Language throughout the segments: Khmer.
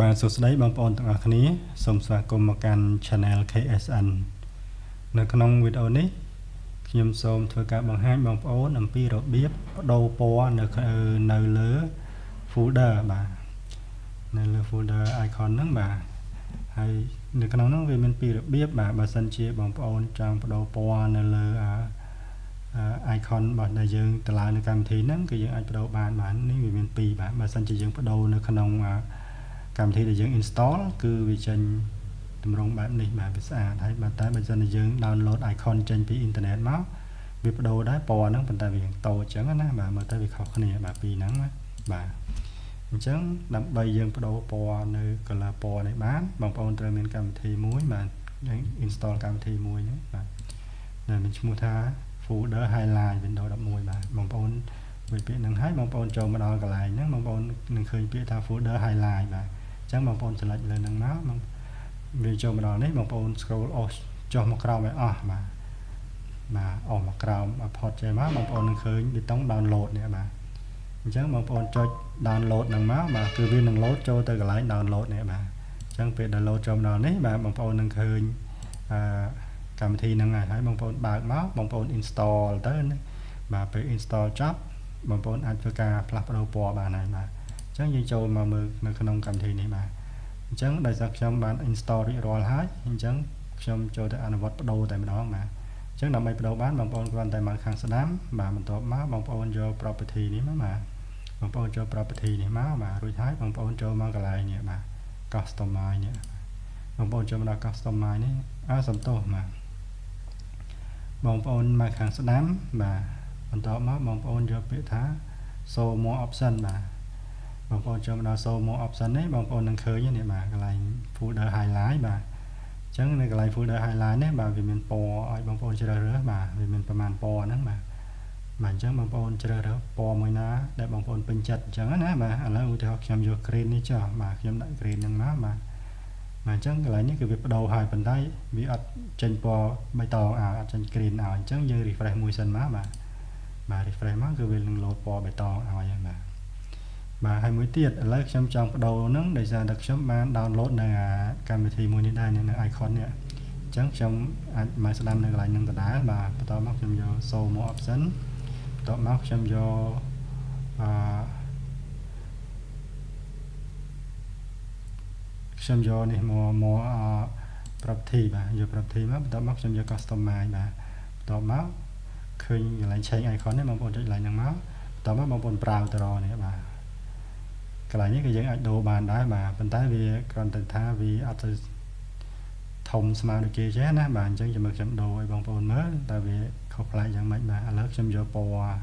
បាទសួស្តីបងប្អូនទាំងអស់គ្នាសូមស្វាគមន៍មកកាន់ Channel KSN នៅក្នុងវីដេអូនេះខ្ញុំសូមធ្វើការបង្ហាញបងប្អូនអំពីរបៀបបដូរពណ៌នៅលើ folder បាទនៅលើ folder icon ហ្នឹងបាទហើយនៅក្នុងហ្នឹងវាមានពីររបៀបបាទបើសិនជាបងប្អូនចង់បដូរពណ៌នៅលើicon របស់ដែលយើងតម្លើងនៅកម្មវិធីហ្នឹងគឺយើងអាចបដូរបាននេះវាមានពីរបាទបើសិនជាយើងបដូរនៅក្នុងកម្មវិធីដែលយើង install គឺវាចេញតម្រងបែបនេះបាទវាស្អាតហើយតែបើសិនជាយើង download icon ចេញពីអ៊ីនធឺណិតមកវាបដូរដែរពណ៌ហ្នឹងប៉ុន្តែវាតូចអញ្ចឹងណាបាទមើលទៅវាខុសគ្នាបាទពីរហ្នឹងបាទអញ្ចឹងដើម្បីយើងបដូរពណ៌នៅ color ពណ៌នេះបានបងប្អូនត្រូវមានកម្មវិធីមួយបាទយើង install កម្មវិធីមួយហ្នឹងបាទដែលមានឈ្មោះថា folder highlight Windows 11បាទបងប្អូនវាពាក្យហ្នឹងហើយបងប្អូនចូលមកដល់កន្លែងហ្នឹងបងប្អូននឹងឃើញពាក្យថា folder highlight បាទអញ្ចឹងបងប្អូន select លើហ្នឹងមកវាចូលមកដល់នេះបងប្អូន scroll អស់ចុះមកក្រោមឲ្យអស់បាទអស់មកក្រោមផុតចេញមកបងប្អូននឹងឃើញប៊ីតុង download នេះបាទអញ្ចឹងបងប្អូនចុច download ហ្នឹងមកបាទគឺវានឹង load ចូលទៅកន្លែង download នេះបាទអញ្ចឹងពេល download ចូលមកដល់នេះបាទបងប្អូននឹងឃើញកម្មវិធីហ្នឹងហើយបងប្អូនបើកមកបងប្អូន install ទៅបាទពេល install ចប់បងប្អូនអាចធ្វើការផ្លាស់ប្ដូរពណ៌បានហើយបាទអញ្ចឹងយើងចូលមកមើលនៅក្នុងកម្មវិធីនេះបាទអញ្ចឹងដោយសារខ្ញុំបាន install រួចរាល់ហើយអញ្ចឹងខ្ញុំចូលទៅអនុវត្តបដូរតែម្ដងបាទអញ្ចឹងដើម្បីបដូរបានបងប្អូនគ្រាន់តែមកខាងស្ដាំបាទបន្ទាប់មកបងប្អូនយក property នេះមកបាទបងប្អូនចូល property នេះមកបាទរួចហើយបងប្អូនចូលមកកន្លែងនេះបាទ customize នេះបងប្អូនចូលមកដល់ customize នេះសំទោសបាទបងប្អូនមកខាងស្ដាំបាទបន្ទាប់មកបងប្អូនយកពាក្យថា show more option បាទបងប្អូនចូលមកដល់ show more option នេះបងប្អូននឹងឃើញនេះបាទកន្លែង folder highlight បាទអញ្ចឹងនៅកន្លែង folder highlight នេះបាទវាមានពណ៌ឲ្យបងប្អូនជ្រើសរើសបាទវាមានប្រមាណពណ៌ហ្នឹងបាទអញ្ចឹងបងប្អូនជ្រើសរើសពណ៌មួយណាដែលបងប្អូនពេញចិត្តអញ្ចឹងណាបាទឥឡូវឧទាហរណ៍ខ្ញុំយក green នេះចុះបាទខ្ញុំដាក់ green ហ្នឹងមកបាទអញ្ចឹងកន្លែងនេះគឺវាបដូរហើយប៉ុន្តែវាអត់ចេញពណ៌បៃតងអត់ចេញ green ឲ្យអញ្ចឹងយើង refresh មួយសិនមកបាទ refresh មកគឺវានឹង load ពណ៌បៃតងឲ្យហើយបាទហើយមួយទៀតឥឡូវខ្ញុំចង់បដូរហ្នឹងដោយសារតែខ្ញុំបាន download នៅកម្មវិធីមួយនេះដែរនៅ icon នេះអញ្ចឹងខ្ញុំអាចមកស្ដាំនៅកន្លែងហ្នឹងដដែលបាទបន្តមកខ្ញុំយក show more option បន្ទាប់មកខ្ញុំយកខ្ញុំយកនេះមក property បាទយក property មកបន្ទាប់មកខ្ញុំយក customize បាទបន្ទាប់មកឃើញកន្លែង change icon នេះបងប្អូនចុចកន្លែងហ្នឹងមកបន្ទាប់មកបងប្អូនប្រើទៅរកនេះបាទកន្លែងនេះគឺយើងអាចដូរបានដែរបាទប៉ុន្តែវាគ្រាន់តែថាវាអត់ទៅធំស្មើដូចគេចេះណាបាទអញ្ចឹងខ្ញុំដូរឲ្យបងប្អូនមើលតើវាខុសប្លែកយ៉ាងម៉េចបាទឥឡូវខ្ញុំយកពណ៌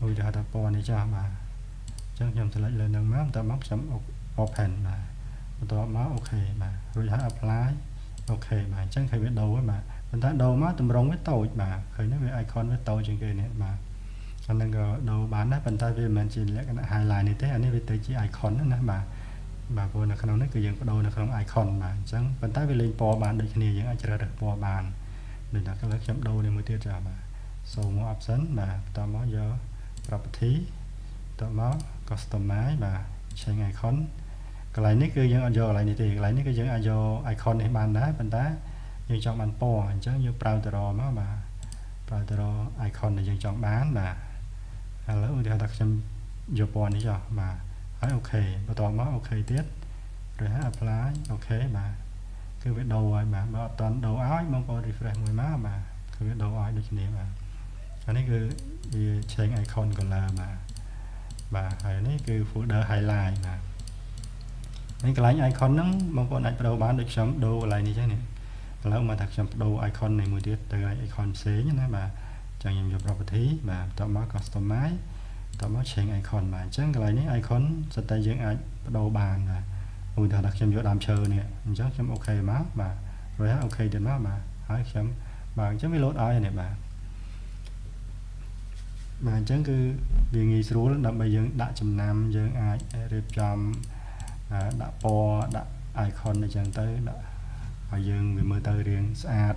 ឧទាហរណ៍ថាពណ៌នេះចាស់បាទអញ្ចឹងខ្ញុំ select លើនឹងមកបន្ទាប់មកខ្ញុំ open បាទបន្ទាប់មកអូខេបាទរួចហើយ apply អូខេបាទអញ្ចឹងឃើញវាដូរហើយបាទប៉ុន្តែដូរមកតម្រងវាតូចបាទឃើញទេវា icon វាតូចជាងគេនេះបាទអានឹងក៏ដូរបានដែរប៉ុន្តែវាមិនមែនជាលក្ខណៈ highlight នេះទេអានេះវាទៅជា icon ណាបាទព្រោះនៅក្នុងនេះគឺយើងបដូរនៅក្នុង icon បាទអញ្ចឹងប៉ុន្តែវាលេងពណ៌បានដូចគ្នាយើងអាចជ្រើសរើសពណ៌បានដូចតែឥឡូវខ្ញុំដូរនេះមួយទៀតចាបាទ show more option បាទបន្តមកយក property បន្តមក customize បាទ change icon កន្លែងនេះគឺយើងអត់យកកន្លែងនេះទេកន្លែងនេះគឺយើងអាចយក icon នេះបានដែរប៉ុន្តែយើងចង់បានពណ៌អញ្ចឹងយើងប្រើទៅរកមកបាទប្រើទៅរក icon ដែលយើងចង់បានបាទឥឡូវឧទាហរណ៍ថាខ្ញុំយកពណ៌នេះចុះបាទហើយអូខេបន្ទាប់មកអូខេទៀតឬហើយ apply អូខេបាទគឺវាដូរឲ្យបាទបើអត់តាន់ដូរឲ្យបងប្អូន refresh មួយមកបាទគឺវាដូរឲ្យដូចគ្នាបាទអានេះគឺវា change icon color បាទហើយនេះគឺ folder highlight បាទហើយកន្លែង icon ហ្នឹងបងប្អូនអាចបដូរបានដូចខ្ញុំដូរកន្លែងនេះចឹងនេះឥឡូវមកថាខ្ញុំបដូរ icon នេះមួយទៀតទៅ icon ផ្សេងណាបាទចឹងខ្ញុំយក property បាទបន្ទាប់មក customize បន្ទាប់មក change icon បាទអញ្ចឹងកន្លែងនេះ icon សិតតែយើងអាចបដូរបានបាទឧទាហរណ៍ថាខ្ញុំយកដើមឈើនេះអញ្ចឹងខ្ញុំអូខេមកបាទរួចហើយអូខេទៀតមកបាទហើយខ្ញុំបាទអញ្ចឹងវា load ឲ្យនេះបាទអញ្ចឹងគឺវាងាយស្រួលដើម្បីយើងដាក់ចំណាំយើងអាចរៀបចំដាក់ពណ៌ដាក់ icon អញ្ចឹងទៅដាក់ឲ្យយើងវាមើលទៅរាងស្អាត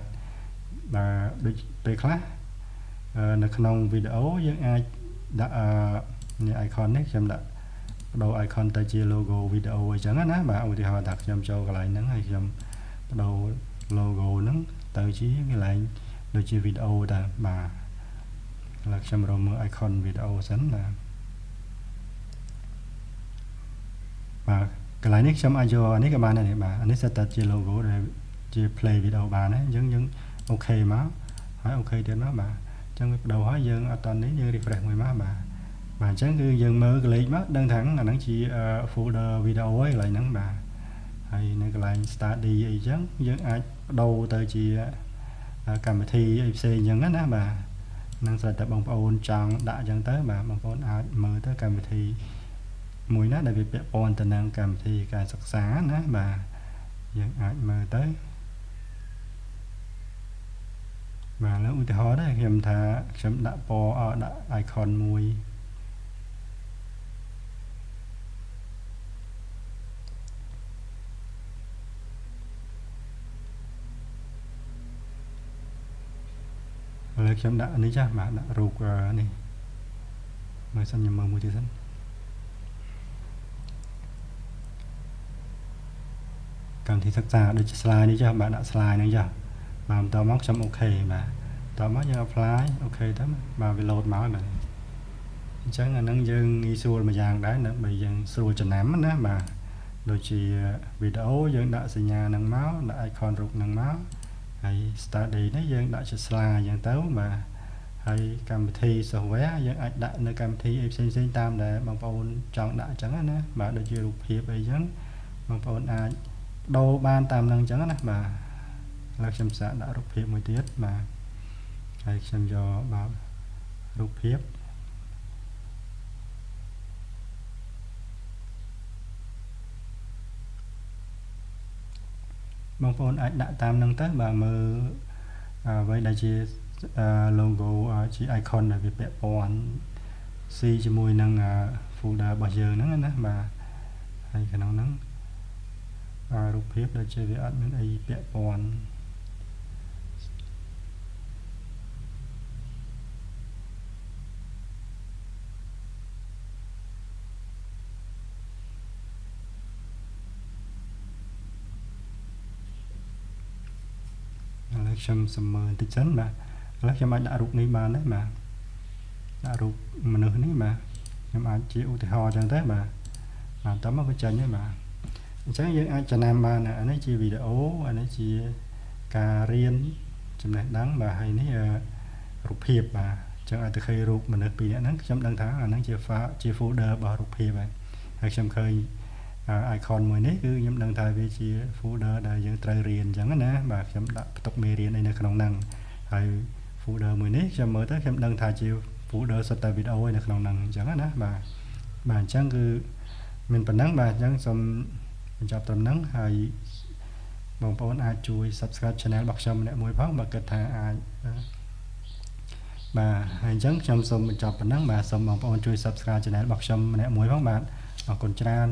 បាទដូចពេលខ្លះនៅក្នុងវីដេអូយើងអាចដាក់នេះ icon នេះខ្ញុំដាក់ ដូរ icon ទៅជា logo video អញ្ចឹងណាបាទឧទាហរណ៍ថាខ្ញុំចូលកន្លែងហ្នឹងហើយខ្ញុំបដូរ logo ហ្នឹងទៅជាកន្លែងដូចជា video តាបាទឥឡូវខ្ញុំរកមើល icon video សិនបាទបាទកន្លែងនេះខ្ញុំអាចយកអានេះក៏បានដែរបាទអានេះ set ជា logo ដែលជា play video បានណាអញ្ចឹងយើងអូខេមកហើយអូខេទៀតមកបាទអញ្ចឹងវាបដូរហើយយើងអត់តនេះយើង refresh មួយមកបាទអញ្ចឹងគឺយើងមើលកលេចមកដឹងថាអាហ្នឹងជា folder video ហើយកន្លែងហ្នឹងបាទហើយនៅកន្លែង study អីចឹងយើងអាចបដូរទៅជាកម្មវិធីអីផ្សេងអញ្ចឹងណាបាទនឹងស្រាប់តែបងប្អូនចង់ដាក់អញ្ចឹងទៅបាទបងប្អូនអាចមើលទៅកម្មវិធីមួយណាដែលវាពាក់ព័ន្ធទៅនឹងកម្មវិធីការសិក្សាណាបាទយើងអាចមើលទៅបាទแล้วឧទាហរណ៍ដែរខ្ញុំថាខ្ញុំដាក់ពណ៌ដាក់ icon មួយឥឡូវខ្ញុំដាក់នេះចាស់បាទដាក់រូបនេះមើលសិនខ្ញុំមើលមួយទៀតសិនកម្មវិធីសិក្សាដូចជា slide នេះចាស់បាទដាក់ slide ហ្នឹងចាស់បាទបន្តមកខ្ញុំអូខេបាទបន្តមកយើង apply អូខេទៅបាទវា load មកបាទអញ្ចឹងអាហ្នឹងយើងងាយស្រួលមួយយ៉ាងដែរដើម្បីយើងស្រួលចំណាំណាបាទដូចជាវីដេអូយើងដាក់សញ្ញាហ្នឹងមកដាក់ icon រូបហ្នឹងមកហើយ study នេះយើងដាក់ជា slide អញ្ចឹងទៅបាទហើយកម្មវិធី software យើងអាចដាក់នៅកម្មវិធីអីផ្សេងៗតាមដែលបងប្អូនចង់ដាក់អញ្ចឹងណាបាទដូចជារូបភាពអីអញ្ចឹងបងប្អូនអាចដូរបានតាមហ្នឹងអញ្ចឹងណាបាទឥឡូវខ្ញុំសាកដាក់រូបភាពមួយទៀតបាទហើយខ្ញុំយកបាទរូបភាពបងប្អូនអាចដាក់តាមហ្នឹងទៅបាទមើលអ្វីដែលជា logo ជា icon ដែលវាពាក់ព័ន្ធស៊ីជាមួយនឹង folder របស់យើងហ្នឹងណាបាទហើយក្នុងហ្នឹងរូបភាពដូចជាវាអត់មានអីពាក់ព័ន្ធឥឡូវខ្ញុំសំមើបន្តិចសិនបាទឥឡូវខ្ញុំអាចដាក់រូបនេះបានដែរបាទដាក់រូបមនុស្សនេះបាទខ្ញុំអាចជាឧទាហរណ៍អញ្ចឹងទៅបាទតោះមកវាចេញហើយបាទអញ្ចឹងយើងអាចចំណាំបានអានេះជាវីដេអូអានេះជាការរៀនចំណេះដឹងបាទហើយនេះរូបភាពបាទអញ្ចឹងអាចទៅឃើញរូបមនុស្សពីរនាក់ហ្នឹងខ្ញុំដឹងថាអាហ្នឹងជា folder របស់រូបភាពហើយខ្ញុំឃើញicon មួយនេះគឺខ្ញុំដឹងថាវាជា folder ដែលយើងត្រូវរៀនអញ្ចឹងណាបាទខ្ញុំដាក់បន្ទុកមេរៀនអីនៅក្នុងហ្នឹងហើយ folder មួយនេះខ្ញុំមើលទៅខ្ញុំដឹងថាជា folder សុទ្ធតែវីដេអូឯនៅក្នុងហ្នឹងអញ្ចឹងណាបាទអញ្ចឹងគឺមានប៉ុណ្ណឹងបាទអញ្ចឹងសូមបញ្ចប់ត្រឹមហ្នឹងហើយបងប្អូនអាចជួយ subscribe channel របស់ខ្ញុំម្នាក់មួយផងបើគិតថាអាចបាទហើយអញ្ចឹងខ្ញុំសូមបញ្ចប់ប៉ុណ្ណឹងបាទសូមបងប្អូនជួយ subscribe channel របស់ខ្ញុំម្នាក់មួយផងបាទអរគុណច្រើន